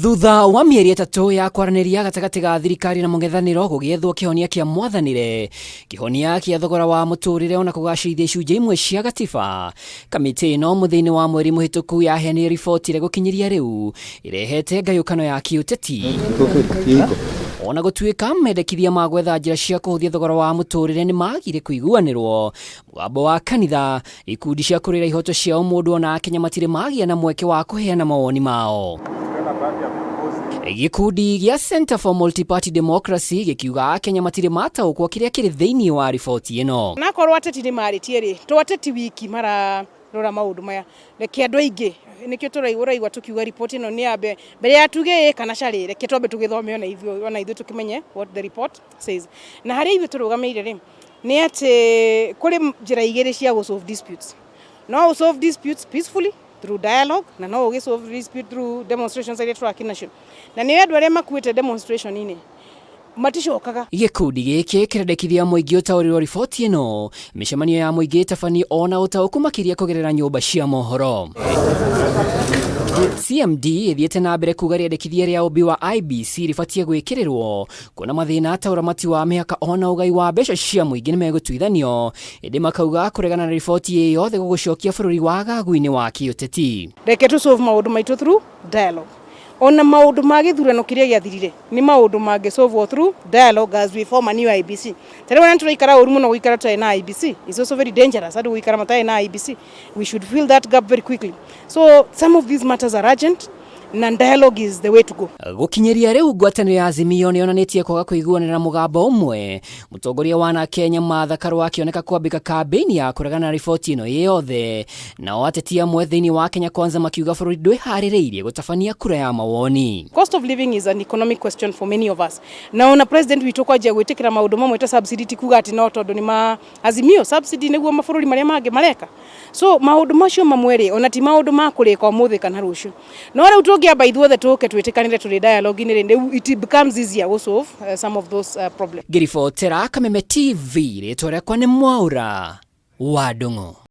Thutha wa mieri 3 ya kwaraniria gatagati ga thirikari na mũng'ethanĩro gũgĩethwo kĩhonia kĩa mwathanĩre, kĩhonia kĩa thogora wa mũtũrĩre ona kũgacĩrithia icunjĩ imwe cia gatiba, kamĩtĩ ĩno mũthĩinĩ wa mweri mũhĩtũku yaheanire riboti ĩrĩa gũkinyĩria rĩu ĩrehete ngayũkano ya KIUTETI. Ona gũtuĩka mendekithia ma gwetha njĩra cia kũhũthia thogora wa mũtũrĩre nĩ magire kũiguanĩrwo, mũgambo wa kanitha, ikundi cia kũrĩra ihoto cia mũndũ ona Akenya matirĩ magĩa na mweke wa kũheana mawoni mao. Gikundi gĩa Center for Multiparty Democracy gĩkiuga Akenya matirĩ mataũkwo kĩrĩa kĩrĩ thĩinĩ wa riboti ĩno. Nakorwo ateti nĩ marĩtie rĩ, to ateti wiki mararora maũndũ maya, reke andũ aingĩ nikio tũraigua tukiuga ripoti ĩno nĩ yambe mbere ya tuge kana carĩ reke twambe tũgĩthome ona ithuĩ tũkimenye what the report says. Na harĩa ithuĩ tũrũgamĩire rĩ nĩ atĩ kũrĩ njĩra igĩrĩ cia gũ solve disputes. No solve disputes peacefully through dialogue na no ũgĩ solve dispute through demonstrations iria tũrakina. Na nĩ andũ arĩa makuĩte demonstration-inĩ maticokaga. Gikundi gĩkĩ kĩrendekithia mũingĩ ũtaũrirwo riboti ĩno, mĩcemanio ya mũingĩ ĩtabanie ona ũtaũku makĩria kũgerera nyũmba cia mohoro. CMD ĩthiĩte na mbere kuga rĩendekithia rĩa ũmbi wa IBC rĩbatie gwĩkĩrĩrwo kuona mathĩna ta ũramati wa mĩhaka ona ũgai wa mbeca cia mũingĩ nĩ megũtuithanio, ĩndĩ makauga kũregana na riboti ĩyo yothe gũgũcokia bũrũri wagagu-inĩ wa KIUTETI. Reke tu solve maũndũ maitũ through dialogue. Ona maũndũ ma gĩthurano kĩrĩa gĩathirire nĩ maũndũ mangĩ solve through dialogue as we form a new IBC. Tena wana tũraikara ũru mũno gũikara tũtarĩ na IBC is also very dangerous. Hadi gũikara matarĩ na IBC, we should fill that gap very quickly. So some of these matters are urgent and dialogue is the way to go. Gũkinyĩria rĩu ngwatanĩro ya Azimio nĩ yonanĩtie kwaga kũiguanĩra mũgambo ũmwe, mũtongoria wa Kenya Martha Karua akĩoneka kwambĩka kambĩini ya kũregana na riboti ĩno yothe, nao ateti amwe thĩinĩ wa Kenya Kwanza makiuga bũrũri ndwĩharĩrĩirie gũtabania kura ya mawoni. Cost of living is an economic question for many of us. Na ona president witũ kwanjia gwĩtĩkĩra maũndũ mamwe ta subsidy tikuga atĩ no tondũ nĩ ma Azimio subsidy nĩguo mabũrũri marĩa mangĩ mareka. So maũndũ macio mamwe rĩ ona ti maũndũ ma kũrĩka ũmũthĩ kana rũciũ. No rĩu tũngĩamba ithuothe tũke twĩtĩkanĩre tũrĩ dialogue-inĩ rĩ, it becomes easier to solve some of those problems. Ngĩribotera Kameme TV rĩtwa rĩakwa nĩ Mwaura wa Ndung'u.